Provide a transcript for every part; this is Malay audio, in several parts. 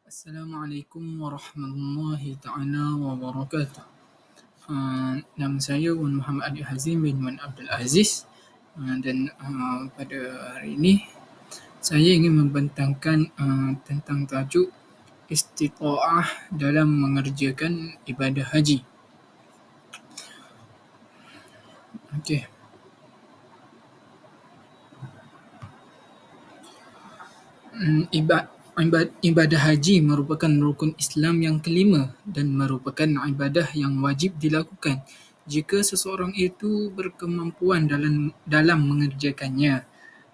Assalamualaikum warahmatullahi taala wabarakatuh. Nama saya Wan Muhammad Adi Hazim bin Wan Abdul Aziz. Dan pada hari ini saya ingin membentangkan tentang tajuk istita'ah dalam mengerjakan ibadah haji. Okey. Ibadah haji merupakan rukun Islam yang kelima dan merupakan ibadah yang wajib dilakukan jika seseorang itu berkemampuan dalam mengerjakannya.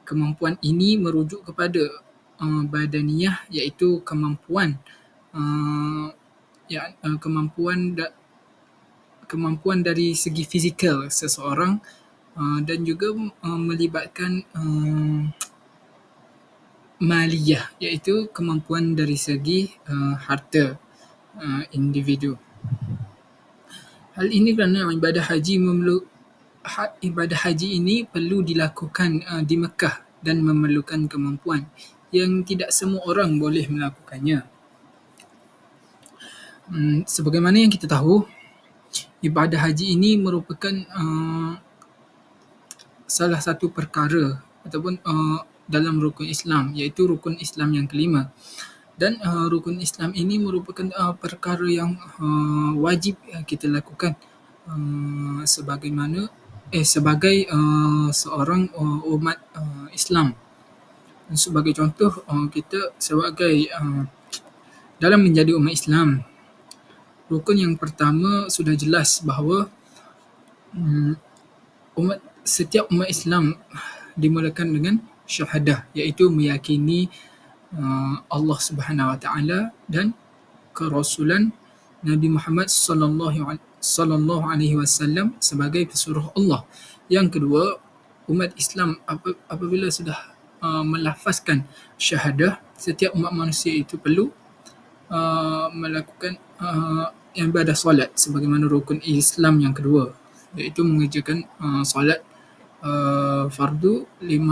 Kemampuan ini merujuk kepada badaniyah, iaitu kemampuan dari segi fizikal seseorang, dan juga melibatkan maliyah, iaitu kemampuan dari segi harta individu. Hal ini kerana ibadah haji ini perlu dilakukan di Mekah dan memerlukan kemampuan yang tidak semua orang boleh melakukannya. Sebagaimana yang kita tahu, ibadah haji ini merupakan salah satu perkara ataupun dalam rukun Islam, iaitu rukun Islam yang kelima. Dan rukun Islam ini merupakan perkara yang wajib kita lakukan sebagai seorang umat Islam. Sebagai contoh, kita sebagai dalam menjadi umat Islam, rukun yang pertama sudah jelas bahawa setiap umat Islam dimulakan dengan syahadah, iaitu meyakini Allah Subhanahu Wa Taala dan kerasulan Nabi Muhammad sallallahu alaihi wasallam sebagai pesuruh Allah. Yang kedua, umat Islam apabila sudah melafazkan syahadah, setiap umat manusia itu perlu melakukan ibadah solat sebagaimana rukun Islam yang kedua, iaitu mengerjakan solat fardu 5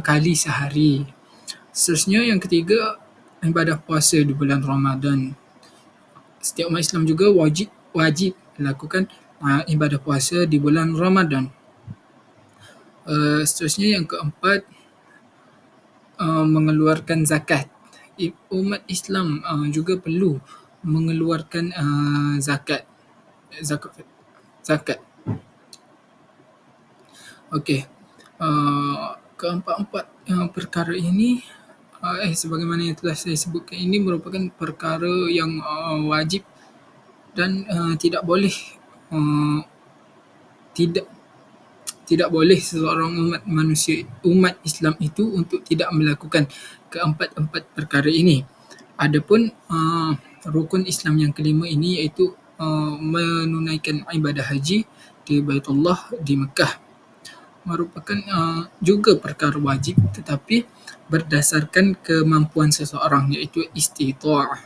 kali sehari. Seterusnya, yang ketiga, ibadah puasa di bulan Ramadan. Setiap umat Islam juga wajib melakukan ibadah puasa di bulan Ramadan. Seterusnya, yang keempat, mengeluarkan zakat. Umat Islam juga perlu mengeluarkan zakat. Okey. Keempat-empat perkara ini, sebagaimana yang telah saya sebutkan, ini merupakan perkara yang wajib dan tidak boleh seseorang umat Islam itu untuk tidak melakukan keempat-empat perkara ini. Adapun rukun Islam yang kelima ini, iaitu menunaikan ibadah haji di Baitullah di Mekah, merupakan juga perkara wajib tetapi berdasarkan kemampuan seseorang, iaitu istita'ah.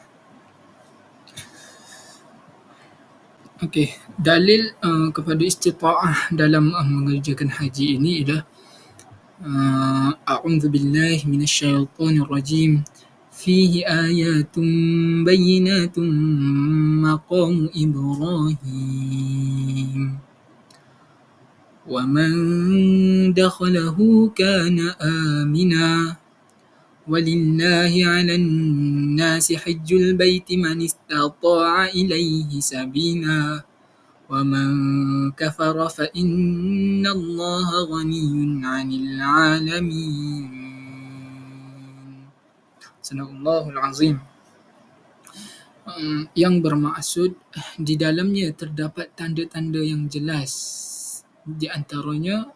Okey, dalil kepada istita'ah dalam mengerjakan haji ini ialah A'udzu billahi minasyaitonir rajim. Fihi ayatun bayyinatun maqamu Ibrahim. وَمَنْ دَخَلَهُ كَانَ آمِنًا وَلِلَّهِ عَلَى النَّاسِ حِجُّ الْبَيْتِ مَنِ اسْتَطَاعَ إِلَيْهِ سَبِيلًا وَمَنْ كَفَرَ فَإِنَّ اللَّهَ غَنِيٌّ عَنِ الْعَالَمِينَ. Sadaqallahul Azim. Yang bermaksud, di dalamnya terdapat tanda-tanda yang jelas, di antaranya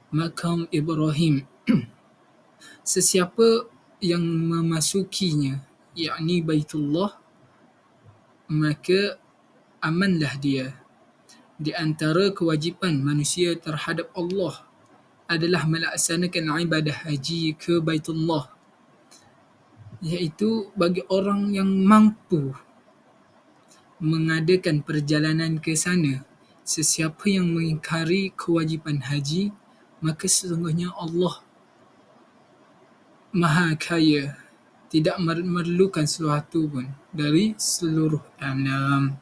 makam Ibrahim. Sesiapa yang memasukinya, yakni Baitullah, maka amanlah dia. Di antara kewajipan manusia terhadap Allah adalah melaksanakan ibadah haji ke Baitullah, iaitu bagi orang yang mampu mengadakan perjalanan ke sana. Sesiapa yang mengingkari kewajipan haji, maka sesungguhnya Allah Maha Kaya tidak memerlukan sesuatu pun dari seluruh alam.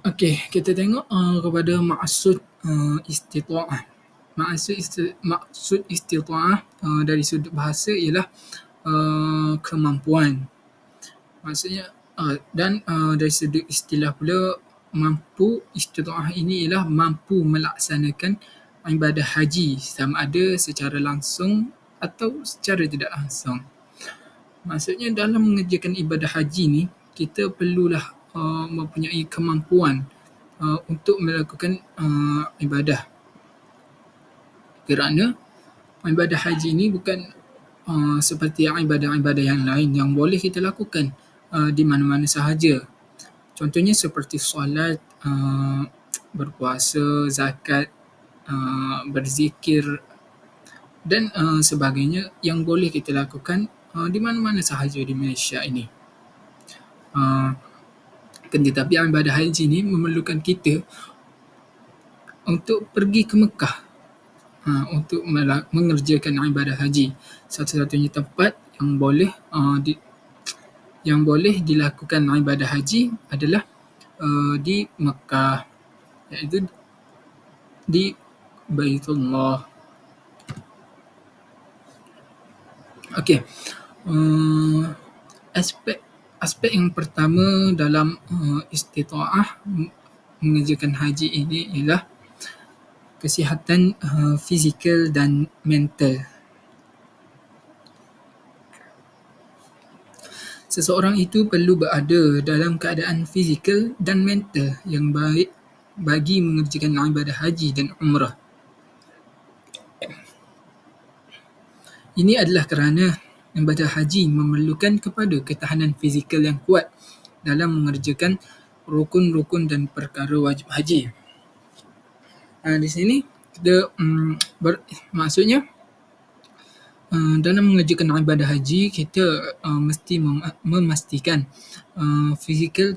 Okey, kita tengok kepada maksud istita'ah. Maksud istita'ah dari sudut bahasa ialah kemampuan. Maksudnya dan dari sudut istilah pula, mampu istita'ah ini ialah mampu melaksanakan ibadah haji sama ada secara langsung atau secara tidak langsung. Maksudnya dalam mengerjakan ibadah haji ni, kita perlulah mempunyai kemampuan untuk melakukan ibadah. Kerana ibadah haji ni bukan seperti ibadah-ibadah yang lain yang boleh kita lakukan di mana-mana sahaja. Contohnya seperti solat, berpuasa, zakat, berzikir dan sebagainya yang boleh kita lakukan di mana-mana sahaja di Malaysia ini. Tetapi ibadah haji ni memerlukan kita untuk pergi ke Mekah untuk mengerjakan ibadah haji. Satu-satunya tempat yang boleh dilakukan ibadah haji adalah di Mekah, iaitu di Baitullah. Okey. Aspek yang pertama dalam istita'ah mengerjakan haji ini ialah kesihatan fizikal dan mental. Seseorang itu perlu berada dalam keadaan fizikal dan mental yang baik bagi mengerjakan ibadah haji dan umrah. Ini adalah kerana ibadah haji memerlukan kepada ketahanan fizikal yang kuat dalam mengerjakan rukun-rukun dan perkara wajib haji. Di sini kita maksudnya dalam mengerjakan ibadah haji kita mesti memastikan fizikal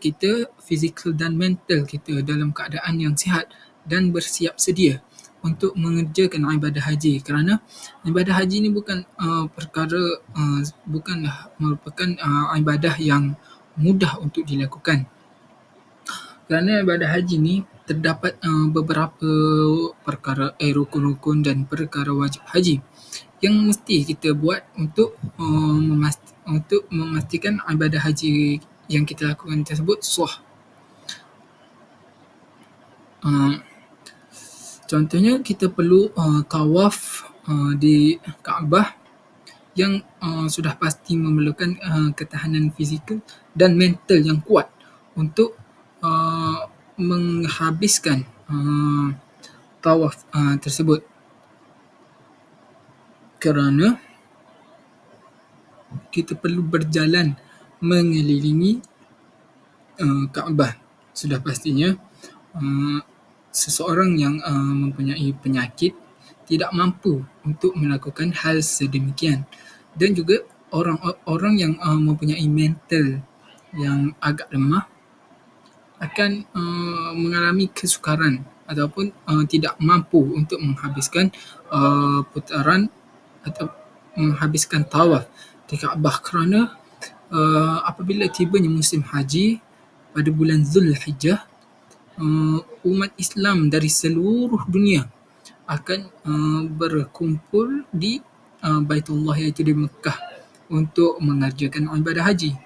dan mental kita dalam keadaan yang sihat dan bersiap sedia untuk mengerjakan ibadah haji, kerana ibadah haji ni bukanlah merupakan ibadah yang mudah untuk dilakukan. Kerana ibadah haji ni terdapat beberapa perkara rukun-rukun dan perkara wajib haji yang mesti kita buat untuk memastikan ibadah haji yang kita lakukan tersebut sah. Contohnya kita perlu tawaf di Kaabah yang sudah pasti memerlukan ketahanan fizikal dan mental yang kuat untuk menghabiskan tawaf tersebut. Kerana kita perlu berjalan mengelilingi Kaabah. Sudah pastinya seseorang yang mempunyai penyakit tidak mampu untuk melakukan hal sedemikian, dan juga orang yang mempunyai mental yang agak lemah akan mengalami kesukaran ataupun tidak mampu untuk menghabiskan putaran atau menghabiskan tawaf di Kaabah, kerana apabila tibanya musim haji pada bulan Zulhijjah, umat Islam dari seluruh dunia akan berkumpul di Baitullah, iaitu di Mekah, untuk mengerjakan ibadah haji.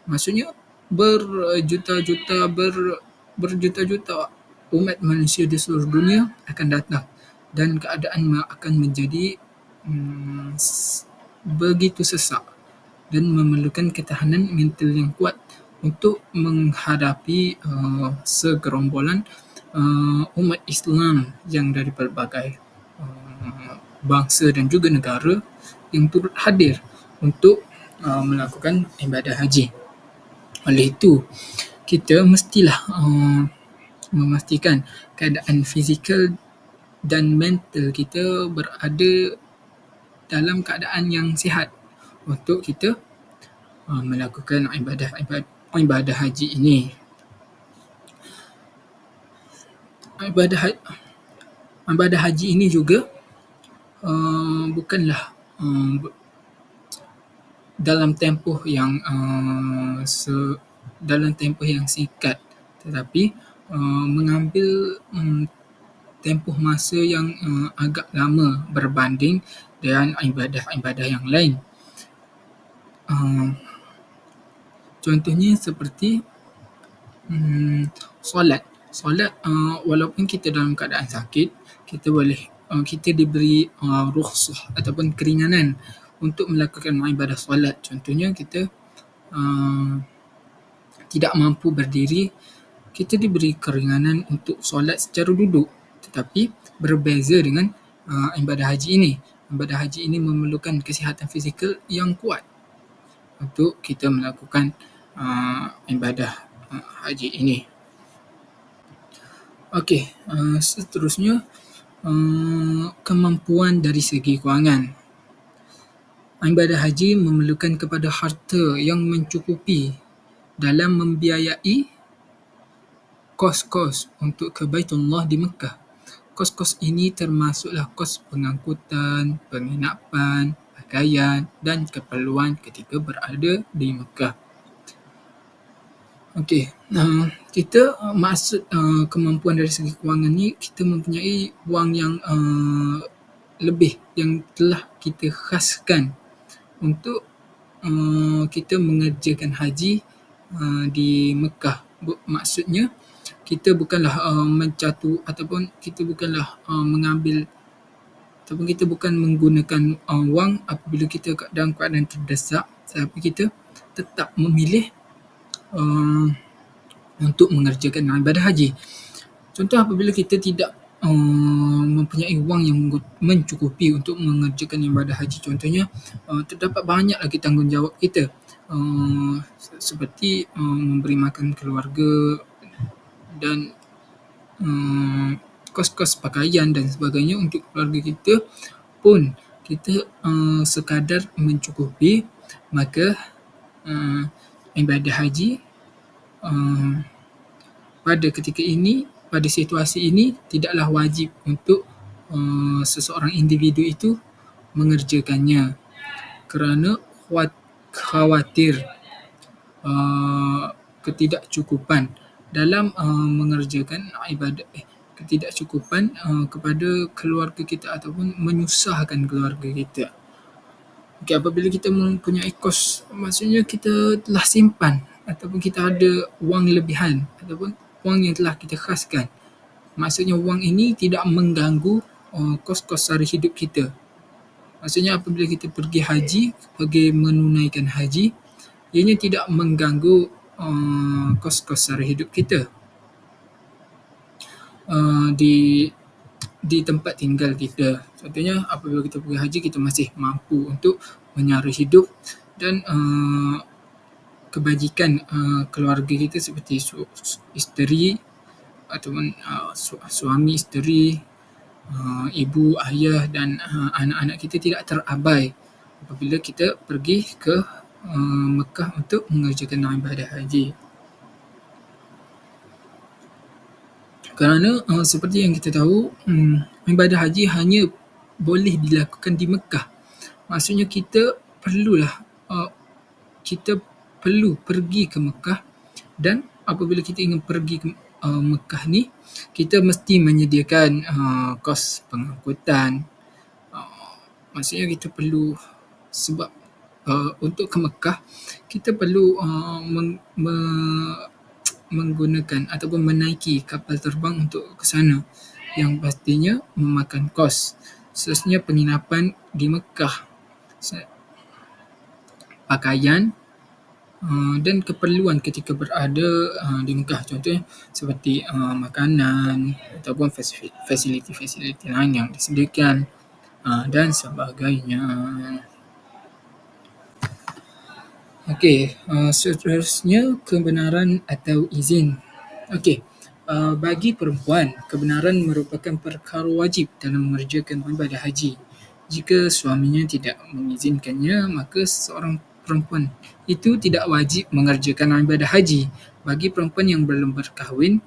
Maksudnya berjuta-juta umat manusia di seluruh dunia akan datang, dan keadaan akan menjadi begitu sesak dan memerlukan ketahanan mental yang kuat untuk menghadapi segerombolan umat Islam yang dari pelbagai bangsa dan juga negara yang turut hadir untuk melakukan ibadah haji. Oleh itu, kita mestilah memastikan keadaan fizikal dan mental kita berada dalam keadaan yang sihat untuk kita melakukan ibadah haji ini. Ibadah haji ini juga bukanlah dalam tempoh yang dalam tempoh yang singkat, tetapi mengambil tempoh masa yang agak lama berbanding dengan ibadah-ibadah yang lain. Contohnya seperti solat. Solat, walaupun kita dalam keadaan sakit, kita diberi rukhsah ataupun keringanan untuk melakukan ibadah solat. Contohnya kita tidak mampu berdiri, kita diberi keringanan untuk solat secara duduk. Tetapi berbeza dengan ibadah haji ini. Ibadah haji ini memerlukan kesihatan fizikal yang kuat untuk kita melakukan ibadah haji ini. Okey, seterusnya kemampuan dari segi kewangan. Ibadah haji memerlukan kepada harta yang mencukupi dalam membiayai kos-kos untuk ke Baitullah di Mekah. Kos-kos ini termasuklah kos pengangkutan, penginapan, pakaian dan keperluan ketika berada di Mekah. Okey, kita maksud kemampuan dari segi kewangan ni, kita mempunyai wang yang lebih yang telah kita khaskan untuk kita mengerjakan haji di Mekah. Maksudnya kita bukanlah ataupun kita bukanlah mengambil ataupun kita bukan menggunakan wang apabila kita dalam keadaan terdesak, tetapi kita tetap memilih untuk mengerjakan ibadah haji. Contoh apabila kita tidak mempunyai wang yang mencukupi untuk mengerjakan ibadah haji, contohnya terdapat banyak lagi tanggungjawab kita, seperti memberi makan keluarga dan kos-kos pakaian dan sebagainya untuk keluarga kita pun kita sekadar mencukupi, maka ibadah haji pada ketika ini, pada situasi ini tidaklah wajib untuk seseorang individu itu mengerjakannya kerana khawatir ketidakcukupan dalam mengerjakan ibadah ketidakcukupan kepada keluarga kita ataupun menyusahkan keluarga kita. Okay, apabila kita mempunyai kos, maksudnya kita telah simpan ataupun kita ada wang lebihan ataupun wang yang telah kita khaskan. Maksudnya wang ini tidak mengganggu kos-kos sara hidup kita. Maksudnya apabila kita pergi haji, pergi menunaikan haji, ianya tidak mengganggu kos-kos sara hidup kita di tempat tinggal kita. Contohnya apabila kita pergi haji, kita masih mampu untuk menyara hidup dan kebajikan keluarga kita seperti isteri ataupun suami, isteri, ibu, ayah dan anak-anak kita tidak terabai apabila kita pergi ke Mekah untuk mengerjakan ibadah haji. Kerana seperti yang kita tahu, ibadah haji hanya boleh dilakukan di Mekah. Maksudnya kita perlu pergi ke Mekah, dan apabila kita ingin pergi ke Mekah ni, kita mesti menyediakan kos pengangkutan. Maksudnya kita perlu, sebab untuk ke Mekah kita perlu menggunakan ataupun menaiki kapal terbang untuk ke sana yang pastinya memakan kos. Seterusnya penginapan di Mekah, pakaian dan keperluan ketika berada di Mekah, contohnya seperti makanan ataupun fasiliti-fasiliti lain yang disediakan dan sebagainya. Okey, seterusnya kebenaran atau izin. Okey, bagi perempuan, kebenaran merupakan perkara wajib dalam mengerjakan ibadah haji. Jika suaminya tidak mengizinkannya, maka seorang perempuan itu tidak wajib mengerjakan ibadah haji. Bagi perempuan yang belum berkahwin,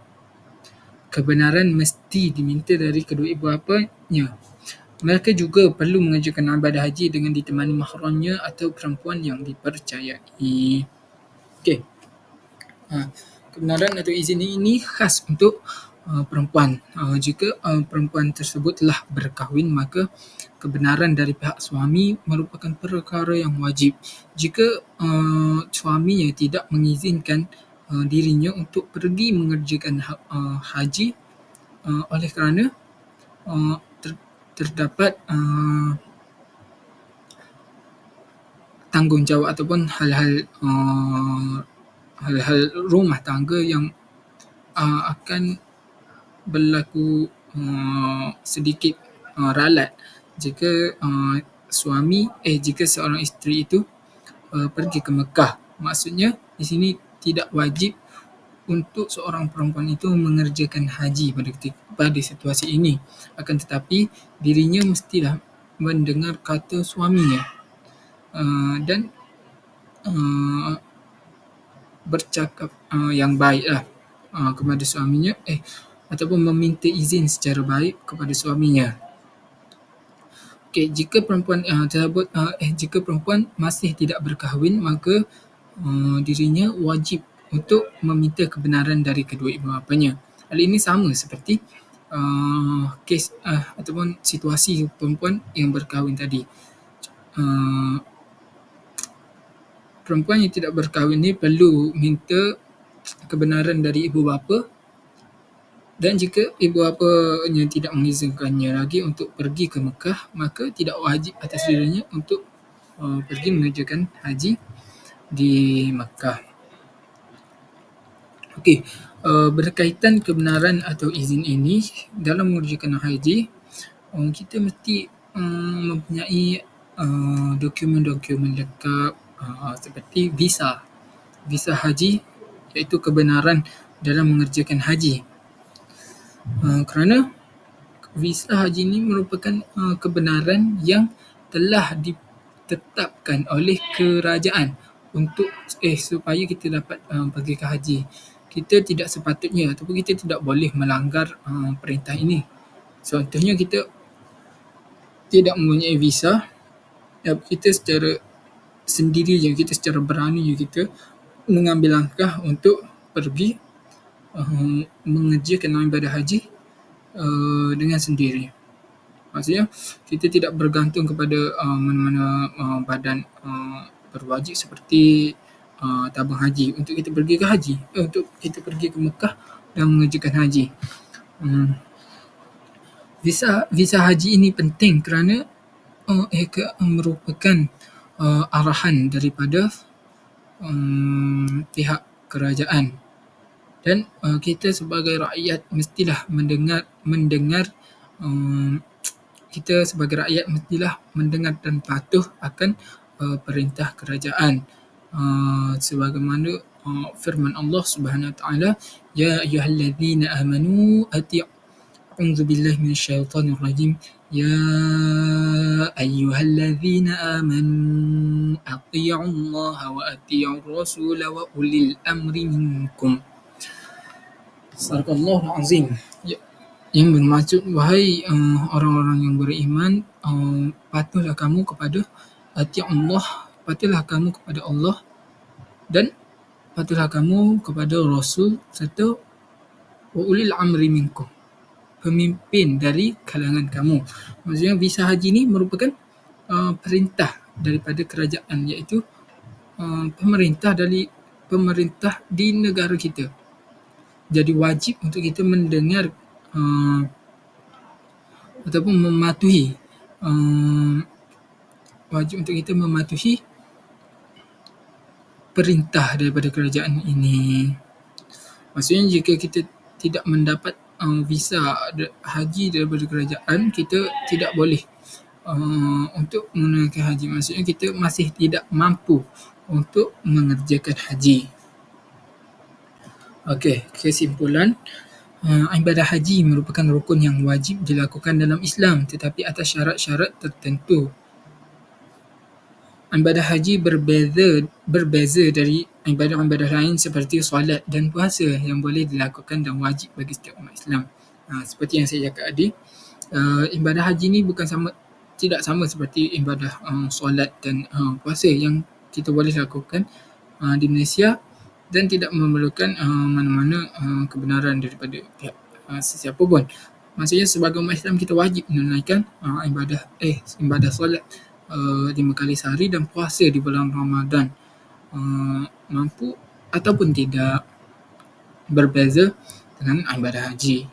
kebenaran mesti diminta dari kedua ibu bapanya. Mereka juga perlu mengerjakan ibadah haji dengan ditemani mahramnya atau perempuan yang dipercayai. Okey. Kebenaran atau izin ini khas untuk perempuan. Jika perempuan tersebut telah berkahwin, maka kebenaran dari pihak suami merupakan perkara yang wajib. Jika suaminya tidak mengizinkan dirinya untuk pergi mengerjakan haji oleh kerana terdapat tanggungjawab ataupun hal-hal rumah tangga yang akan berlaku sedikit ralat jika jika seorang isteri itu pergi ke Mekah. Maksudnya di sini tidak wajib untuk seorang perempuan itu mengerjakan haji pada situasi ini. Akan tetapi dirinya mestilah mendengar kata suaminya dan bercakap yang baiklah kepada suaminya ataupun meminta izin secara baik kepada suaminya. Okey, jika perempuan masih tidak berkahwin, maka dirinya wajib untuk meminta kebenaran dari kedua ibu bapanya. Hal ini sama seperti kes ataupun situasi perempuan yang berkahwin tadi. Perempuan yang tidak berkahwin ni perlu minta kebenaran dari ibu bapa, dan jika ibu bapanya tidak mengizinkannya lagi untuk pergi ke Mekah, maka tidak wajib atas dirinya untuk pergi mengerjakan haji di Mekah. Okey, berkaitan kebenaran atau izin ini dalam mengerjakan haji, kita mesti mempunyai dokumen-dokumen lengkap seperti visa haji, iaitu kebenaran dalam mengerjakan haji. Kerana visa haji ini merupakan kebenaran yang telah ditetapkan oleh kerajaan untuk supaya kita dapat pergi ke haji. Kita tidak sepatutnya ataupun kita tidak boleh melanggar perintah ini. Contohnya, kita tidak mempunyai visa, kita secara sendiri je, kita secara berani je kita mengambil langkah untuk pergi mengerjakan ibadah haji dengan sendiri. Maksudnya kita tidak bergantung kepada mana-mana badan berwajib seperti tabung haji untuk kita pergi ke haji, untuk kita pergi ke Mekah dan mengerjakan haji. Visa haji ini penting kerana merupakan arahan daripada pihak kerajaan, dan kita sebagai rakyat mestilah kita sebagai rakyat mestilah mendengar dan patuh akan perintah kerajaan, sebagaimana firman Allah Subhanahu Wa Taala, ya ayyuhallazina amanu a'udzu billahi minasyaitonir rajim, ya ayyuhallazina amanu athi'ullaha wa athi'ur rasul wa ulil amri minkum. Sadaqallahul azim. Yang bermaksud, wahai orang-orang yang beriman, patuhlah kamu kepada patuhlah kamu kepada Allah, dan patuhlah kamu kepada Rasul serta wa ulil amri minkum, pemimpin dari kalangan kamu. Maksudnya visa haji ni merupakan perintah daripada kerajaan, iaitu pemerintah di negara kita. Jadi wajib untuk kita mendengar ataupun mematuhi perintah daripada kerajaan ini. Maksudnya jika kita tidak mendapat visa haji daripada kerajaan, kita tidak boleh untuk menunaikan haji. Maksudnya kita masih tidak mampu untuk mengerjakan haji. Okey, kesimpulan, ibadah haji merupakan rukun yang wajib dilakukan dalam Islam, tetapi atas syarat-syarat tertentu. Ibadah haji berbeza dari ibadah-ibadah lain seperti solat dan puasa yang boleh dilakukan dan wajib bagi setiap umat Islam. Seperti yang saya cakap tadi, Ibadah haji ni tidak sama seperti ibadah solat dan puasa yang kita boleh lakukan di Malaysia dan tidak memerlukan mana-mana kebenaran daripada pihak sesiapa pun. Maksudnya sebagai umat Islam kita wajib menunaikan ibadah solat 5 kali sehari dan puasa di bulan Ramadan. Mampu ataupun tidak, berbeza dengan ibadah haji.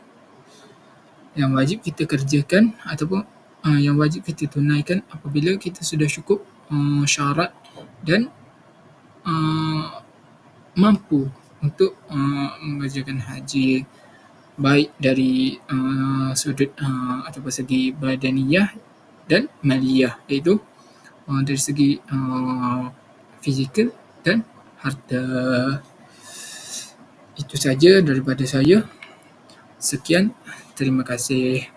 Yang wajib kita kerjakan ataupun yang wajib kita tunaikan apabila kita sudah cukup syarat dan mampu untuk mengerjakan haji, baik dari sudut ataupun segi badaniyah dan maliyah, iaitu dari segi fizikal dan harta. Itu saja daripada saya. Sekian, terima kasih.